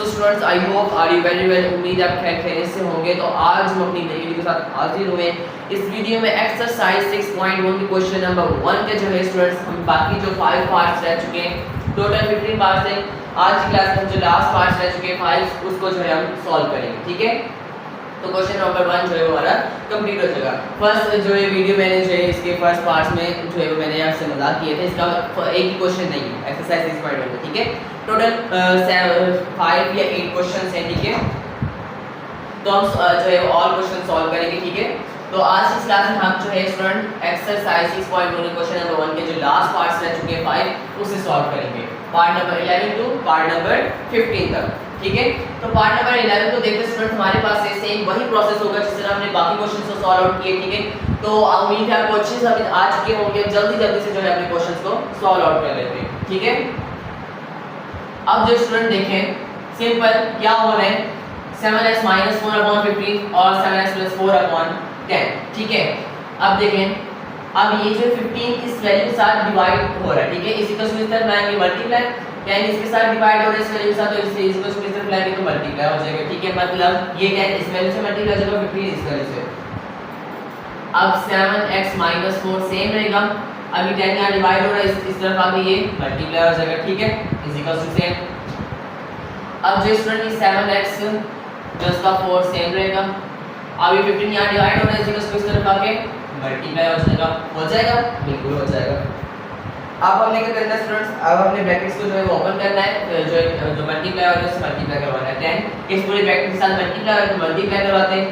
Students I hope are you very well, उम्मीद है आप खैरियत से होंगे। तो आज हम अपनी नई वीडियो के साथ हाजिर हुए। इस वीडियो में एक्सरसाइज 6.1 के क्वेश्चन नंबर 1 के जो है स्टूडेंट्स हम बाकी जो 5 पार्ट्स रह चुके हैं, टोटल 15 पार्ट्स हैं। आज की क्लास में जो लास्ट पार्ट्स रह चुके हैं 5, उसको जो है हम सॉल्व करेंगे। ठीक है, तो क्वेश्चन नंबर 1 जो है हमारा कंप्लीट हो जाएगा। फर्स्ट जो है वीडियो मैंने जो है इसके फर्स्ट पार्ट्स में जो है मैंने आपसे मजाक किए थे, इसका एक ही क्वेश्चन नहीं है एक्सरसाइज 6.1 में। ठीक है, टोटल 5 या 8 क्वेश्चंस हैं। ठीक है, तो हम जो है ऑल क्वेश्चन सॉल्व करेंगे। ठीक है, तो आज की क्लास में हम जो है स्टूडेंट एक्सरसाइज 6.1 क्वेश्चन नंबर 1 के जो लास्ट पार्ट्स रह चुके हैं 5, उसे सॉल्व करेंगे, part number 11 to part number 15 तक। ठीक है, तो पार्ट नंबर 11 को देखते स्टूडेंट हमारे पास से सेम वही प्रोसेस होगा जिस तरह हमने बाकी क्वेश्चंस को सॉल्व आउट किए। ठीक है, तो उम्मीद है आपको अच्छे से आ चुके होंगे, जल्दी जल्दी से जो है अपने क्वेश्चंस को सॉल्व आउट कर लेते हैं। ठीक है, अब जो स्टूडेंट देखें सिंपल क्या हो रहा है, 7x - 4/15 और 7x + 4/10। ठीक है, अब देखें अब ये जो 15 इस वैल्यू के साथ डिवाइड हो रहा है। ठीक है, इसी को इस तरह लाएंगे मल्टीप्लाई, यानी इसके साथ डिवाइड हो रहा है इस वैल्यू के साथ, तो इसको इस तरह लाएंगे तो मल्टीप्लाई हो जाएगा। ठीक है, मतलब ये 10 इस वैल्यू से मल्टीप्लाई हो जाएगा, 15 इस वैल्यू से। अब 7x - 4 सेम रहेगा, अभी 10 यहाँ डिवाइड हो रहा है इस तरफ आके ये मल्टीप्लाई हो जाएगा। ठीक है, इज इक्वल टू सेम। अब जो स्टूडेंट 7x + 4 सेम रहेगा, अब ये 15 यहाँ डिवाइड हो रहा है इस तरफ आके मल्टीप्लाई हो जाएगा, बिल्कुल हो जाएगा। अब हमने क्या करना है स्टूडेंट्स, अब हमने ब्रैकेट्स को जो है ओपन करना है, जो मल्टीप्लाई हो रहा है उससे मल्टीप्लाई करवाना है। 10 इस पूरे ब्रैकेट के साथ मल्टीप्लाई हो तो मल्टीप्लाई करवाते हैं।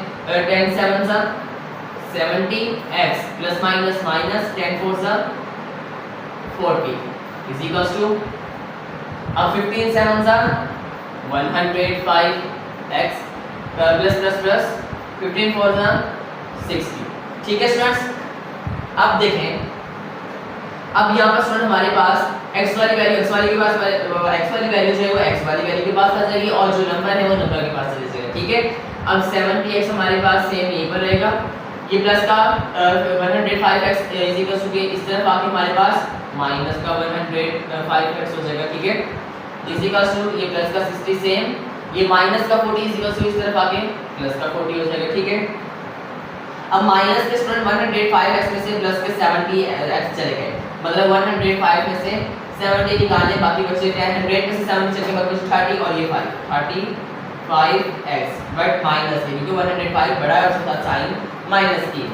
10 7 सा 70x ± -10 4 सा 40 इज इक्वल्स टू, अब 15 7 सा 105x प्लस 15 4 सा 60। ठीक है स्टूडेंट्स, अब देखें अब यहाँ पर स्टूडेंट हमारे पास x वाली वैल्यू x वाली वैल्यू जो है वो x वाली वैल्यू के पास आ जाएगी और जो नंबर है वो नंबर के पास चले जाएगा। ठीक है, अब 70x हमारे पास सेम यहीं पर रहेगा, ये प्लस का 105x इज इक्वल टू इस तरफ आके हमारे पास माइनस का 105x हो जाएगा। ठीक है, इज इक्वल टू ये प्लस का 60 सेम, ये माइनस का 40 इज इक्वल टू इस तरफ आके प्लस का 40 हो जाएगा। ठीक है, अब माइनस के स्टूडेंट 105x में से प्लस के 70x चले गए, मतलब 105 में से 70 निकालने बाकी बचे 10, 100 में से 70 चले गए बाकी 30 और ये 35x बट माइनस है क्योंकि 105 बड़ा है और उसका साइन माइनस की।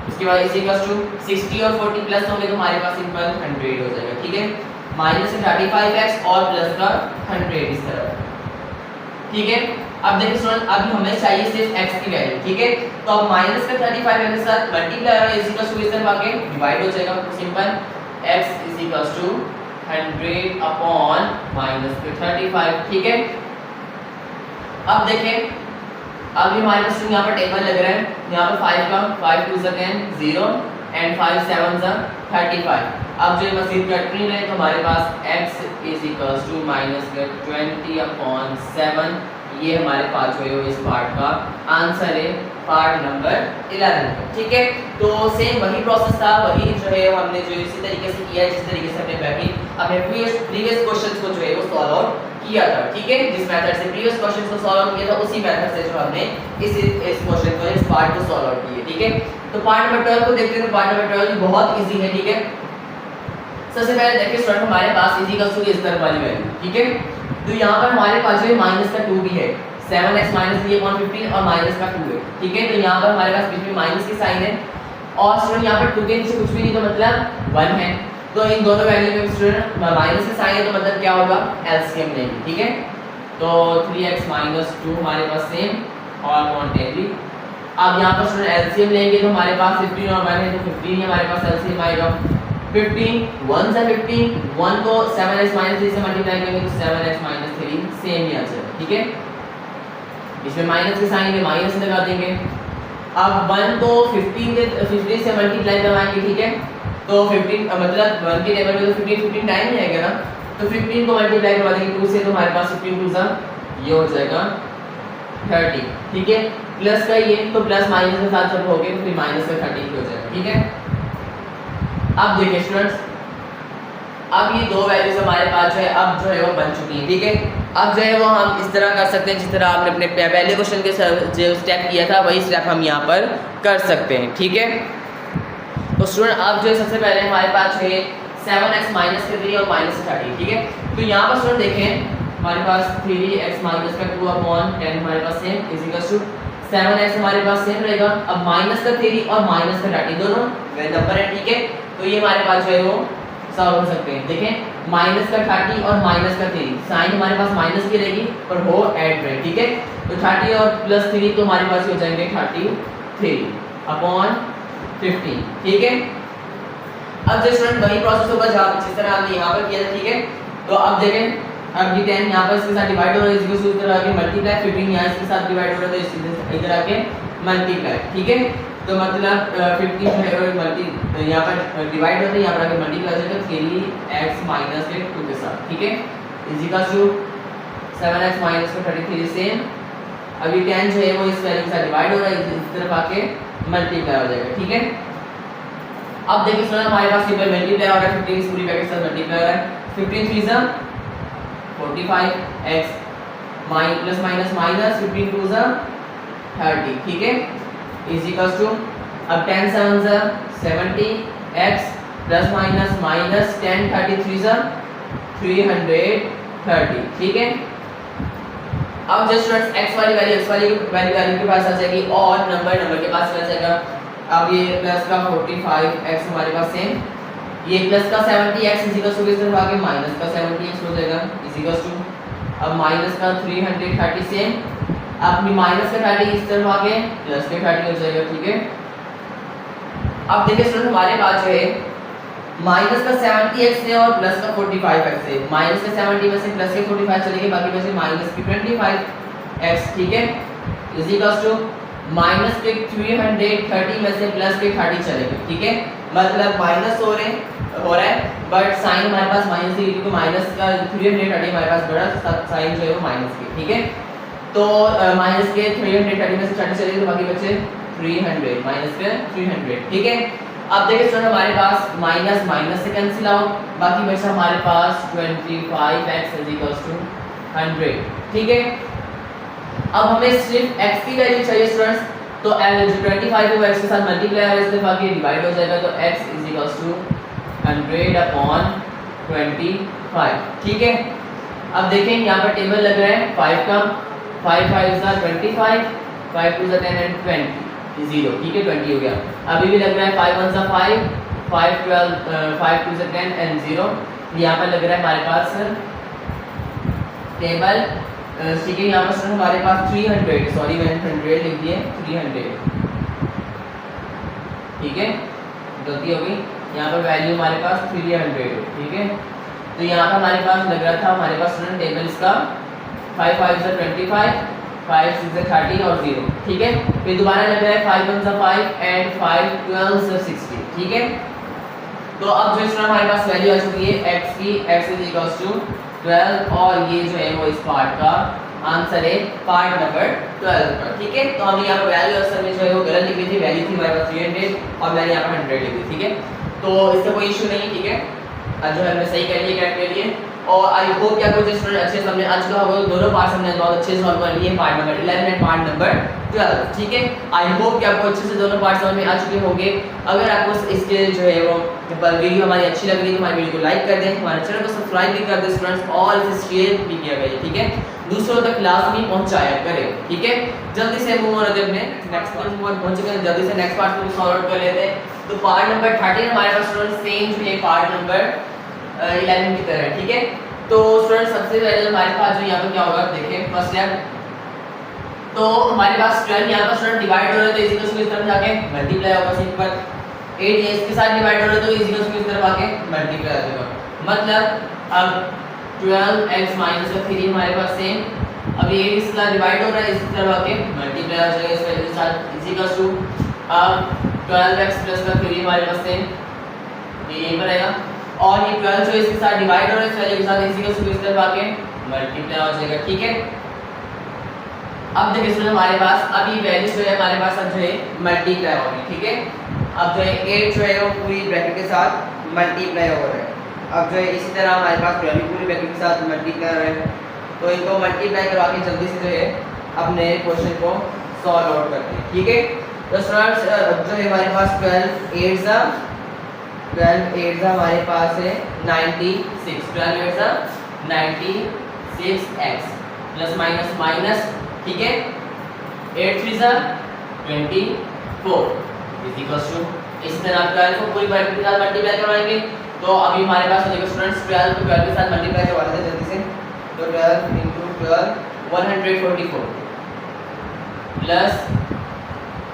उसके बाद इसी इक्वल्स टू 60 और 40 प्लस होंगे तो हमारे पास सिंपल 100 हो जाएगा। ठीक है, माइनस से 35x और प्लस का 100 इस तरफ। ठीक है, अब देखिए स्टूडेंट अभी हमें चाहिए सिर्फ x की वैल्यू। ठीक है, तो अब माइनस का 35 के साथ मल्टीप्लाई और इज इक्वल टू इस तरफ आके डिवाइड हो जाएगा, simple x is equal to 100 upon minus के 35। ठीक है, अब देखें अभी हमारे पास यहाँ पर टेबल लग रहा है, यहाँ पर 5 का 5 2 सेकंड 0 एंड 5 7 सा 35। अब जो मजीद कटनी है तो हमारे पास x is equal to minus के 20 अपॉन 7, ये हमारे पास जो है इस पार्ट का आंसर है, पार्ट नंबर 11। ठीक है, तो सेम वही प्रोसेस था, वही जो है हमने जो इसी तरीके से किया जिस तरीके से हमने अपने प्रीवियस क्वेश्चंस को जो है वो सॉल्व आउट किया था। ठीक है, जिस मेथड से प्रीवियस क्वेश्चंस को सॉल्व आउट किया था उसी मेथड से जो हमने इस क्वेश्चन को इस पार्ट को सॉल्व आउट किया। ठीक है, तो पार्ट नंबर 12 को देखते हैं। तो पार्ट नंबर 12 बहुत इजी है। ठीक है, सबसे पहले देखिए स्टूडेंट हमारे पास इज इक्वल टू इस तरफ वाली वैल्यू। ठीक है, तो यहाँ पर हमारे पास जो है माइनस का 2 भी है, 7x - 3/15 और माइनस का 2 है। ठीक है, तो यहाँ पर हमारे पास बीच में माइनस की साइन है और स्टूडेंट यहाँ पर 2 के नीचे कुछ भी नहीं तो मतलब 1 है, तो इन दोनों वैल्यू में स्टूडेंट माइनस की साइन है तो मतलब क्या होगा, एलसीएम लेंगे। ठीक है, तो 3x - 2 हमारे पास सेम और कॉन्टेबली। अब यहाँ पर स्टूडेंट एलसीएम लेंगे तो हमारे पास 15 और 1 है तो 15 ही हमारे पास एलसीएम आएगा। 15 1 से 15, 1 को 7x - 3 से मल्टीप्लाई करेंगे तो 7x - 3 सेम ही आ जाएगा। ठीक है, इसमें माइनस के साइन है माइनस लगा देंगे। अब 1 को 15 से मल्टीप्लाई करवाएंगे। ठीक है, तो 15 मतलब 1 के टेबल में तो 15 टाइम ही आएगा ना, तो 15 को मल्टीप्लाई करवा देंगे 2 से तो हमारे पास 15 2 सा ये हो जाएगा 30। ठीक है, प्लस का ये तो प्लस माइनस के साथ जब हो गए तो फिर माइनस का 30 हो जाएगा। ठीक है, अब देखिए स्टूडेंट्स अब ये दो वैल्यूज हमारे पास जो है अब जो है वो बन चुकी हैं, ठीक है। अब जो है वो हम इस तरह कर सकते हैं जिस तरह आपने अपने पहले क्वेश्चन के जो स्टेप किया था वही स्टेप हम यहाँ पर कर सकते हैं, ठीक है। तो स्टूडेंट अब जो है सबसे पहले हमारे पास जो है 7x माइनस का 3 और माइनस का 30, ठीक है। तो यहाँ पर स्टूडेंट देखें हमारे पास 3x माइनस का 2/10 हमारे पास same is equal to 7x हमारे पास सेम रहेगा। अब माइनस का 3 और माइनस का 30 दोनों नंबर है, ठीक है। तो ये हमारे पास जो है वो सॉल्व हो सकते हैं। देखें माइनस का 30 और माइनस का 3 साइन हमारे पास माइनस की रहेगी पर हो ऐड रहे, ठीक है। तो 30 और प्लस 3 तो हमारे पास हो जाएंगे 33/15, ठीक है। अब जो स्टूडेंट वही प्रोसेस होगा जिस तरह हमने यहाँ पर किया था, ठीक है। तो अब देखें अब ये 10 यहाँ पर इसके साथ डिवाइड हो रहा है, इसी तरह आके मल्टीप्लाई, 15 यहाँ इसके साथ डिवाइड हो रहा है तो इधर आके मल्टीप्लाई, ठीक है। तो मतलब 15 है और मल्टी यहाँ पर डिवाइड होता है, यहाँ पर आके मल्टीप्लाई हो जाएगा 3x माइनस के 2 के साथ, ठीक है। Is equal to 7x minus का 33 सेम। अब ये 10 जो है वो इस वैल्यू के साथ डिवाइड हो रहा है, इस तरफ आके मल्टीप्लाई हो जाएगा, ठीक है। अब देखिए स्टूडेंट हमारे पास सिंपल मल्टीप्लाई हो रहा है, 15 इस पूरी ब्रैकेट के साथ मल्टीप्लाई हो रहा है, 15 3 जा 45x प्लस माइनस माइनस 15 2 जा 30, ठीक है। इज इक्वल टू अब 10 7 जा 70x प्लस माइनस माइनस 10 33 जा 330, ठीक है। अब जस्ट स्टूडेंट्स x वाली वैल्यू वैल्यू के पास आ जाएगी और नंबर के पास आ जाएगा। अब ये प्लस का 45x हमारे पास सेम, ये प्लस का 70x इज इक्वल टू इस तरफ आके माइनस का 70x हो जाएगा इज इक्वल टू अब माइनस का 330 सेम। अब माइनस का 30 इस तरफ आके प्लस के 30 हो जाएगा, ठीक है। अब देखिए स्टूडेंट हमारे पास जो है माइनस का 70x है और प्लस का 45x है। माइनस के 70 में से प्लस के 45 चलेंगे, बाकी बचे माइनस की 25x, ठीक है। इज इक्वल टू माइनस के 330 में से प्लस के 30 चलेंगे, ठीक है। मतलब माइनस हो रहा है बट साइन हमारे पास माइनस है क्योंकि माइनस का 330 हमारे पास बड़ा साइन जो है वो माइनस की, ठीक है। तो माइनस के 330 में से 30 चलेंगे तो बाकी बचे 300 माइनस के 300, ठीक है। अब देखिए स्टूडेंट हमारे पास माइनस माइनस से कैंसिल आउट, बाकी बचा हमारे पास 25x इज इक्वल टू 100, ठीक है। अब हमें सिर्फ x की वैल्यू चाहिए स्टूडेंट्स, तो जो 25 है वो x के साथ मल्टीप्लाई है, इसके बाद ये डिवाइड हो जाएगा तो x इज इक्वल टू 100/25, ठीक है। अब देखें यहाँ पर टेबल लग रहा है 5 का, 5 5 is 25, 5 2 is 10 and 20 0, ठीक है 20 हो गया। अभी भी लग रहा है 5 1 is 5, 5 12 5 2 is 10 and 0। यहाँ पर लग रहा है हमारे पास टेबल ठीक है। यहाँ पर हमारे पास 300 सॉरी मैंने 100 लिख दिए 300, ठीक है गलती हो गई। यहाँ पर वैल्यू हमारे पास 300, ठीक है। तो यहाँ पर हमारे पास लग रहा था हमारे पास स्टूडेंट टेबल इसका 5 5 is 25, 5 6 is 30 और 0, ठीक है। फिर दोबारा लग रहा है 5 1 is 5 and 5 12 is 60, ठीक है। तो अब जो स्टूडेंट हमारे पास वैल्यू आ चुकी है x की, x इज इक्वल टू 12 और ये जो है वो इस पार्ट का आंसर है पार्ट नंबर 12 पर, ठीक है। तो हमने यहाँ पर वैल्यू असल में जो है वो गलत लिख दी थी, वैल्यू थी हमारे पास 300 और मैंने यहाँ पर 100 लिख दी, ठीक है। तो इसका कोई इशू नहीं, ठीक है। जो है हमने सही कर लिया कैट के लिए और आई होप कि आपको जो स्टूडेंट अच्छे समझ आ चुका होगा। दोनों पार्ट्स हमने बहुत अच्छे से सॉल्व कर लिए, part number 11 and part number 12, ठीक है। आई होप कि आपको अच्छे से दोनों पार्ट समझ में आ चुके होंगे। अगर आपको इसके जो है वो वीडियो हमारी अच्छी लग रही है तो हमारी वीडियो को लाइक कर दें, हमारे चैनल को सब्सक्राइब भी कर दें स्टूडेंट्स और इसे शेयर भी किया करें, ठीक है। दूसरों तक लाजमी पहुंचाया करें, ठीक है। जल्दी से मूव ऑन करते हैं नेक्स्ट पार्ट में पहुंच चुके हैं, जल्दी से नेक्स्ट पार्ट को सॉल्व कर लेते हैं। तो पार्ट नंबर 13 हमारे पास स्टूडेंट सेम जो है पार्ट नंबर 11 की तरह, ठीक है। तो स्टूडेंट सबसे पहले हमारे पास जो यहाँ पर क्या होगा देखें फर्स्ट स्टेप। तो हमारे पास 12 यहाँ पर स्टूडेंट डिवाइड हो रहा है तो इसी को इस तरफ जाके मल्टीप्लाई होगा सिंपल। 8 ये इसके साथ डिवाइड हो रहा है तो इसी को इस तरफ आके मल्टीप्लाई हो जाएगा। मतलब अब 12x माइनस 3 हमारे पास सेम, अब ये इसके साथ डिवाइड हो रहा है इसी तरफ आके मल्टीप्लाई हो जाएगा इस वैल्यू के साथ इसी का टू। अब 12x प्लस 3 हमारे पास सेम ये यहीं पर आएगा और ये 12 जो इसके साथ डिवाइड हो रहा है इस वैल्यू के साथ इसी का इस तरफ आके मल्टीप्लाई हो जाएगा, ठीक है। अब देखिए स्टूडेंट हमारे पास अब ये वैल्यू जो है हमारे पास अब जो है मल्टीप्लाई होगी, ठीक है। अब जो है 8 जो है वो पूरी ब्रैकेट के साथ मल्टीप्लाई हो रहा है। अब जो है इसी तरह हमारे पास पूरी वैल्यू के साथ मल्टीप्लाई कर रहे हैं, तो इनको मल्टीप्लाई करवा के जल्दी से जो है अपने क्वेश्चन को सॉल्व आउट करते हैं। ठीक है, तो स्टूडेंट्स जो है हमारे पास 12 8 हमारे पास है 96, 12 8 96x प्लस माइनस माइनस, ठीक है, 8 3 24 इज इक्वल्स टू, इसी तरह 12 को पूरी वैल्यू के साथ मल्टीप्लाई करवाएंगे, तो अभी हमारे पास हो जाएगा स्टूडेंट्स 12 को 12 के साथ मल्टीप्लाई करवा देते हैं जल्दी से, तो 12 into 12 144 प्लस,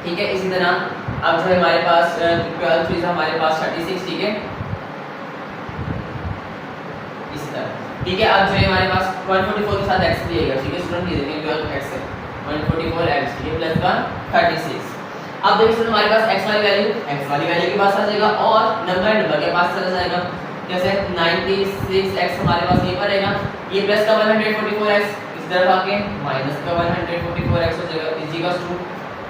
ठीक है, इसी तरह अब जो है हमारे पास 12 3 हमारे पास 36, ठीक है, इसी तरह, ठीक है। अब जो है हमारे पास 144 के साथ x दिएगा, ठीक है स्टूडेंट, ये देखिए 12x है 144x, ठीक है, प्लस का 36। अब देखिए स्टूडेंट हमारे पास x वाली वैल्यू के पास आ जाएगा और नंबर के पास चला जाएगा, जैसे 96x हमारे पास ये पड़ेगा, ये प्लस का 144x इस तरफ आके माइनस का 144x हो जाएगा इज इक्वल्स टू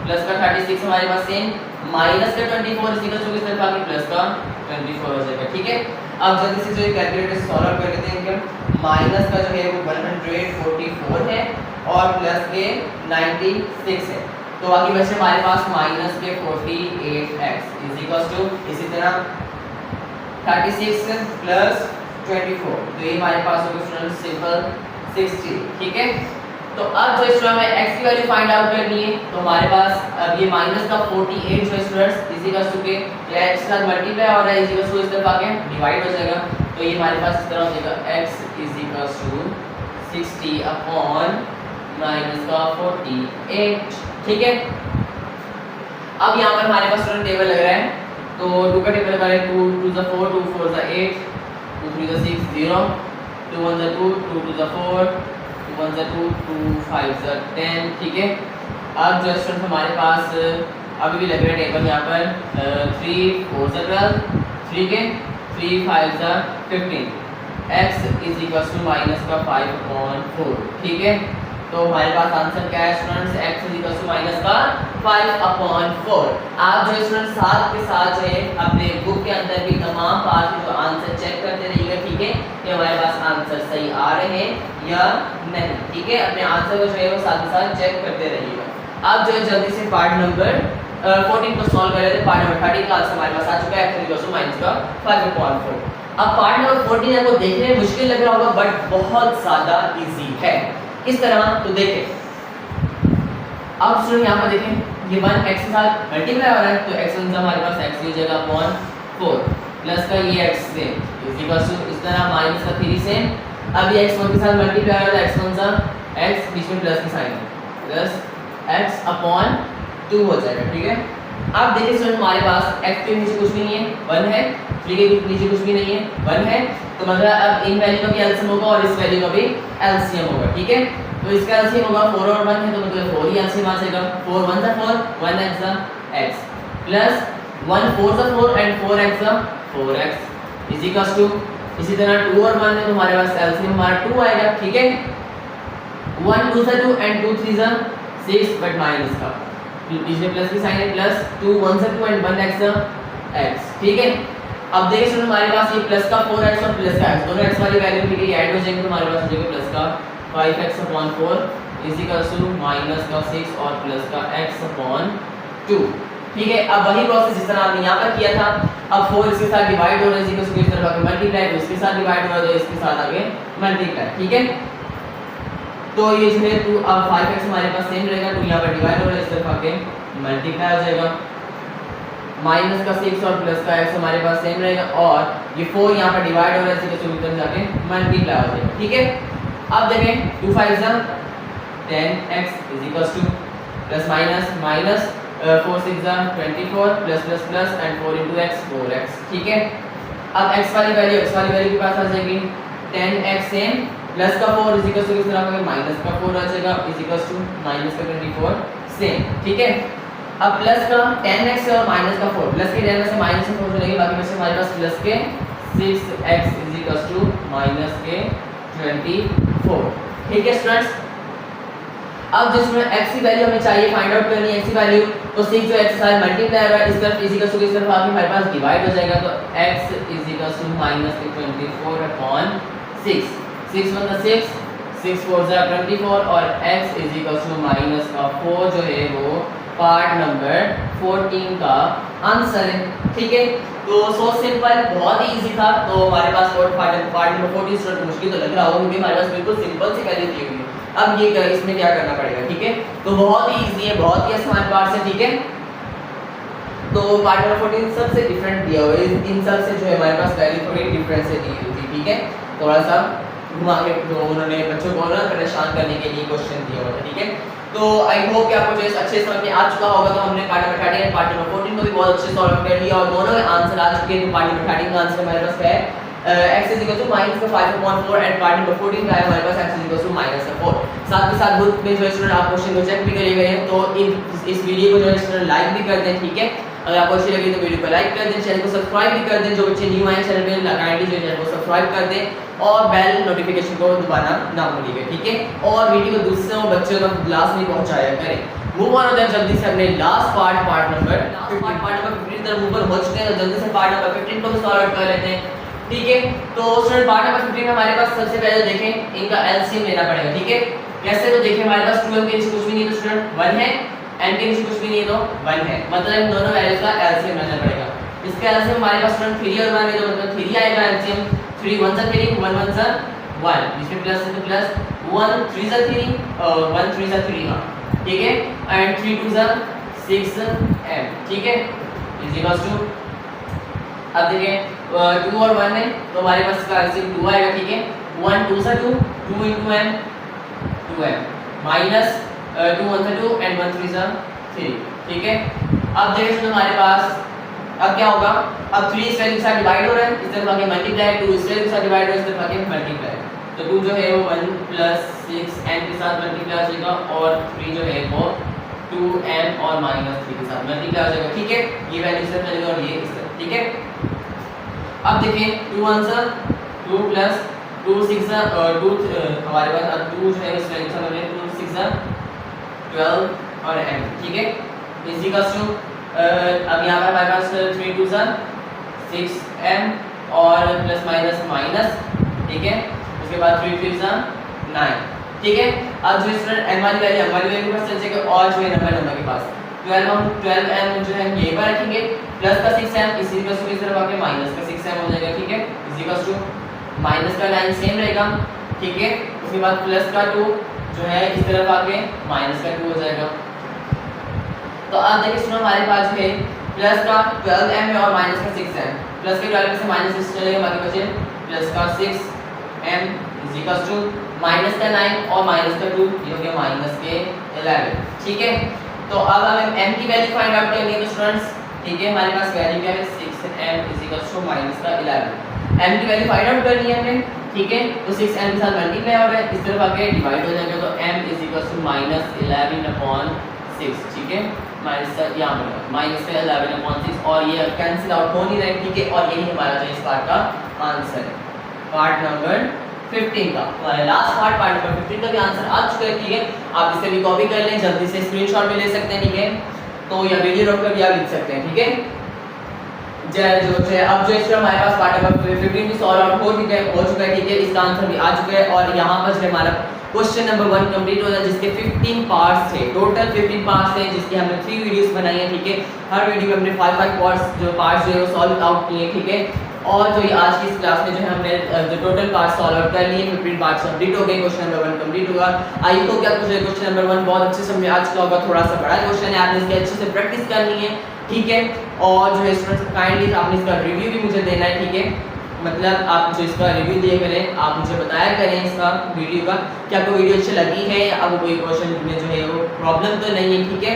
प्लस का 36 हमारे पास सेम माइनस का 24 इज इक्वल्स टू इस तरफ आके प्लस का 24 हो जाएगा। ठीक है, अब जल्दी से जो ये कैलकुलेटर से सॉल्व कर लेते हैं, माइनस का जो है वो 144 है और प्लस के 96 है, तो बाकी बचे हमारे पास माइनस के 48x इज इक्वल्स टू, इसी तरह 36 प्लस 24, तो ये हमारे पास होगा स्टूडेंट सिंपल 60। ठीक है, तो अब जो स्टूडेंट हमें x की वैल्यू फाइंड आउट करनी है, तो हमारे पास अब ये माइनस का 48 जो स्टूडेंट्स इज इक्वल्स टू के x के साथ मल्टीप्लाई और इज इक्वल्स टू इस तरफ आके डिवाइड हो जाएगा, तो ये हमारे पास इस तरह हो जाएगा x is equals to 60 upon minus का 48। ठीक है, अब यहाँ पर हमारे पास स्टूडेंट टेबल लग रहा है, तो 2 का टेबल करें, 2 2 4 2 4 8 2 3 6 0 2 1 2 2 2 4 2 1 2 2 5 10। ठीक है, अब जो स्टूडेंट हमारे पास अभी भी लग रहा है टेबल यहाँ पर 3 4 12 3 के 3 5 15 x is equals to minus का 5/4। ठीक है, तो हमारे पास आंसर क्या है students, x is equals to minus का 5/4। आप जो स्टूडेंट्स साथ के साथ जो है अपने बुक के अंदर भी तमाम पार्ट के जो आंसर चेक करते रहिएगा। ठीक है, कि हमारे पास आंसर सही आ रहे हैं या नहीं। ठीक है, अपने आंसर को जो है वो साथ के साथ चेक करते रहिएगा। अब जो है जल्दी से पार्ट नंबर 14 को सॉल्व कर लेते हैं। पार्ट नंबर 13 का आंसर हमारे पास आ चुका है, x is equals to minus का 5/4। अब पार्ट नंबर 14 आपको देखने में मुश्किल लग रहा होगा बट बहुत ज्यादा इजी है। इस तरह तो देखें, अब स्टूडेंट यहाँ पर देखें ये 1 x के साथ मल्टीप्लाई हो रहा है, तो x1 हमारे पास x हो जाएगा अपॉन 4 प्लस का ये x से इज इक्वल्स टू इस तरह माइनस का 3 से, अब ये x1 के साथ मल्टीप्लाई हो रहा है, x1 सा x बीच में प्लस की साइन है प्लस x अपॉन 2 हो जाएगा। ठीक है, अब देखिए स्टूडेंट हमारे पास x के नीचे कुछ भी नहीं है 1 है, 3 के नीचे कुछ भी नहीं है 1 है, तो मतलब अब इन वैल्यू का भी एलसीएम होगा और इस वैल्यू का भी एलसीएम होगा। ठीक है, तो इसका एलसीएम होगा 4 और 1 है, तो मतलब 4 ही एलसीएम आ जाएगा, 4 1 सा 4 1 x सा x प्लस 1 4 सा 4 एंड 4 x सा 4x इज इक्वल्स टू, इसी तरह 2 और 1 है तो हमारे पास एलसीएम हमारा 2 आएगा। ठीक है, 1 2 सा 2 एंड 2 3 सा 6 बट माइनस का पीछे प्लस की साइन है प्लस 2 1 सा 2 एंड 1 x सा x। ठीक है, अब देखिए स्टूडेंट हमारे पास ये प्लस का 4x और प्लस का x दोनों x वाली वैल्यू के लिए ऐड हो जाएंगे, तो हमारे पास हो जाएगा प्लस का 5x/4 is equals to minus का 6 और प्लस का x/2। ठीक है, अब वही प्रोसेस जिस तरह हमने यहाँ पर किया था, अब 4 इसके साथ डिवाइड हो रहा है, इसी को इस तरफ आगे मल्टीप्लाई, तो इसके साथ डिवाइड हो रहा है, इसके साथ आगे मल्टीप्लाई। ठीक है, तो ये जो है 2 अब 5x हमारे पास सेम रहेगा, तो यहाँ पर डिवाइड हो रहा है, इस तरफ आगे मल्टीप्लाई हो जाएगा, माइनस का 6 और प्लस का x हमारे पास सेम रहेगा, और ये 4 यहाँ पर डिवाइड हो रहा है, इसी को इधर जाके मल्टीप्लाई हो जाएगा। ठीक है, अब देखें 2 5 सा 10x is equals two plus minus minus 4 6 सा 24 plus plus plus and 4 into x 4x। ठीक है, अब x वाली वैल्यू के पास आ जाएगी 10x सेम प्लस का 4 इज इक्वल्स टू किस तरह होगा माइनस का 4 आ जाएगा इज इक्वल्स टू माइनस का 24 सेम। ठीक है, अब प्लस का 10x और माइनस का 4 प्लस के 10 में से माइनस का 4 चलेगी, बाकी में से हमारे पास प्लस के 6x इज इक्वल्स टू 24। ठीक है स्टूडेंट्स, अब जिसमें x की वैल्यू हमें चाहिए फाइंड आउट करनी है, x की वैल्यू, तो 6 जो x सारे मल्टीप्लाई होगा, इस तरफ इज इक्वल टू इस तरफ आके हमारे पास डिवाइड हो जाएगा, तो x is equal to -24 upon 6, 6 1 6, 6 4 24 और x is equal to minus का 4 जो है वो पार्ट नंबर 14 का आंसर है। ठीक है, तो सो सिंपल, बहुत ही इजी था। तो हमारे पास पार्ट नंबर 14 स्टूडेंट मुश्किल तो लग रहा होगा क्योंकि हमारे पास बिल्कुल सिंपल सी वैल्यू दी हुई है। अब ये इसमें क्या करना पड़ेगा, ठीक है, तो बहुत ही इजी है, बहुत ही आसान पार्ट है। ठीक है, तो पार्ट नंबर 14 सबसे डिफरेंट दिया हुआ है, इन सब से जो है हमारे पास वैल्यू थोड़ी डिफरेंस से दी हुई थी। ठीक है, थोड़ा सा घुमा के जो उन्होंने बच्चों को ना परेशान करने के लिए क्वेश्चन दिया हुआ था। ठीक है, तो आई होप कि आपको जो है अच्छे समझ में आ चुका होगा। तो हमने पार्ट नंबर 13 पार्ट नंबर 14 को भी बहुत अच्छे सॉल्व कर लिया और दोनों के आंसर आ चुके हैं। तो पार्ट नंबर 13 का आंसर हमारे पास है x is equal to -5/4 and part number 14 का है हमारे पास x इज इक्वल टू -4। साथ ही साथ बुक में जो है स्टूडेंट आप क्वेश्चन को चेक भी करेंगे, तो इस वीडियो को जो है स्टूडेंट लाइक भी कर दें। ठीक है, अगर आपको अच्छी लगी तो वीडियो को लाइक कर दें, चैनल को सब्सक्राइब भी कर दें, जो बच्चे न्यू आए चैनल पे काइंडली जो चैनल को सब्सक्राइब कर दें और बेल नोटिफिकेशन को दबाना ना भूलिएगा। ठीक है, और वीडियो को दूसरों बच्चों तक लास्ट में पहुंचाया करें। मूव ऑन होते हैं जल्दी से अपने लास्ट पार्ट नंबर 15 तरफ मूव हो चुके हैं, तो जल्दी से पार्ट नंबर 15 को भी सॉल्व आउट कर लेते हैं। ठीक है, तो स्टूडेंट पार्ट नंबर 15 में हमारे पास सबसे पहले देखें इनका एलसीएम लेना पड़ेगा। ठीक है, कैसे, तो देखिए हमारे पास 12 के नीचे कुछ भी नहीं है तो स्टूडेंट 1 है, n के नीचे कुछ भी नहीं है तो 1 है, मतलब इन दोनों वैल्यूज का एलसीएम लेना पड़ेगा। इसका एलसीएम हमारे पास स्टूडेंट 3 और 1 है, तो मतलब 3 आएगा एलसीएम, 3 1 3 1 1 1, इसमें प्लस है तो प्लस 1 3 3 1 3 3, हां ठीक है, एंड 3 2 6 m। ठीक है, इज इक्वल्स टू, अब देखिए 2 और 1 है तो हमारे पास इसका एलसीएम 2 आएगा। ठीक है, 1 2 2 2 into m 2m minus 2 1 2 and 1 3 3। ठीक है, अब देखिए तो हमारे पास अब क्या होगा, अब 3 इस वैल्यू के साथ डिवाइड हो रहा है, इस तरफ आके मल्टीप्लाई, 2 इस वैल्यू के साथ डिवाइड हो रहा है, इस तरफ आके मल्टीप्लाई, तो 2 जो है वो 1 प्लस 6n के साथ मल्टीप्लाई हो जाएगा और 3 जो है वो 2m और -3 के साथ मल्टीप्लाई हो जाएगा। ठीक है, ये वैल्यू इस तरफ चलेगा और ये इस तरफ। ठीक है, अब देखिए 2 1 2 प्लस 2 6 2 हमारे पास अब 2 जो है इस वैल्यू से हमें 2 6 12 और m। ठीक है, इसी का टू अब यहाँ पर हमारे पास 3 2 6m और प्लस माइनस माइनस। ठीक है, उसके बाद 3 3 9। ठीक है, अब जो स्टूडेंट m वाली वैल्यू के पास चल जाएगा और जो है नंबर के पास 12m जो है ये पर रखेंगे, प्लस का 6m इसी का इस तरफ आके माइनस का 6m हो जाएगा। ठीक है, इसी का टू माइनस का लाइन सेम रहेगा। ठीक है, उसके बाद प्लस का 2 जो है इस तरफ आके माइनस का 2 हो जाएगा। तो अब देखिए स्टूडेंट हमारे पास है प्लस का 12m और माइनस का 6m, प्लस के 12 से माइनस 6 चलेगा, बाकी बचे प्लस का 6m is equal to minus का 9 और माइनस का 2, ये हो गया माइनस के 11। ठीक है, तो अब हमें m की वैल्यू फाइंड आउट करनी है तो स्टूडेंट्स ठीक है हमारे पास वैल्यू क्या है 6m is equal to minus का 11, m की वैल्यू फाइंड आउट करनी है हमें। ठीक है, तो 6m के साथ मल्टीप्लाई हो रहा है, इस तरफ आके डिवाइड हो जाएगा, तो m इज इक्वल टू -11/6। ठीक है, माइनस का यहाँ पर माइनस का 11/6 और ये कैंसिल आउट हो नहीं रहा है। ठीक है, और यही हमारा जो इस पार्ट का आंसर है, पार्ट नंबर 15 का हमारा लास्ट पार्ट नंबर 15 का भी आंसर आ चुका है। ठीक है, आप इससे भी कॉपी कर लें, जल्दी से स्क्रीनशॉट भी ले सकते हैं। ठीक है, तो या वीडियो रोक कर भी आप लिख सकते हैं। ठीक है, जो है अब जो इसमें हमारे पास पार्ट नंबर 15 भी सॉल्व आउट हो चुका है। ठीक है, इसका आंसर भी आ चुका है और यहाँ पर जो हमारा क्वेश्चन नंबर 1 कंप्लीट हो जाए, जिसके 15 पार्ट्स थे, टोटल 15 पार्ट्स थे, जिसकी हमने 3 वीडियोस बनाई है। ठीक है, हर वीडियो में हमने 5 पार्ट्स जो है वो सॉल्व आउट किए। ठीक है, और जो ये आज की इस क्लास में जो है हमने जो टोटल पार्ट्स सॉल्व आउट कर लिए, 15 पार्ट्स कंप्लीट हो गए, क्वेश्चन नंबर 1 कंप्लीट होगा। आई होप कि आपको जो क्वेश्चन नंबर 1 बहुत अच्छे समझ में आ चुका होगा, थोड़ा सा बड़ा क्वेश्चन है, आपने इसकी अच्छे से प्रैक्टिस करनी है। ठीक है, और जो है स्टूडेंट्स काइंडली आपने इसका रिव्यू भी मुझे देना है। ठीक है, मतलब आप जो इसका रिव्यू दिए करें, आप मुझे बताया करें इसका वीडियो का कि आपको वीडियो अच्छी लगी है या आपको कोई क्वेश्चन में जो है वो प्रॉब्लम तो नहीं है। ठीक है,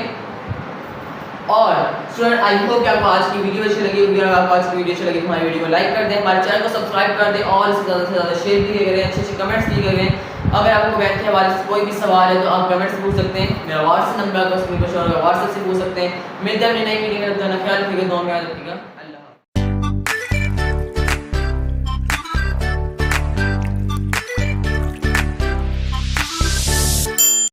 और स्टूडेंट आई होप कि आपको आज की वीडियो अच्छी लगी होगी। अगर आपको आज की वीडियो अच्छी लगी तो हमारी वीडियो को लाइक कर दें, हमारे चैनल को सब्सक्राइब कर दें और इससे ज़्यादा से ज़्यादा शेयर भी करें, अच्छे कमेंट्स भी करें। अगर आपको मैथ के हवाले से कोई भी सवाल है तो आप कमेंट्स पूछ सकते हैं, मेरा व्हाट्सएप नंबर आपको स्क्रीन पर शो होगा, व्हाट्सएप से पूछ सकते हैं। मिलते हैं अपनी नई वीडियो में, अपना ख्याल रखिएगा, दुआ में याद रखिएगा।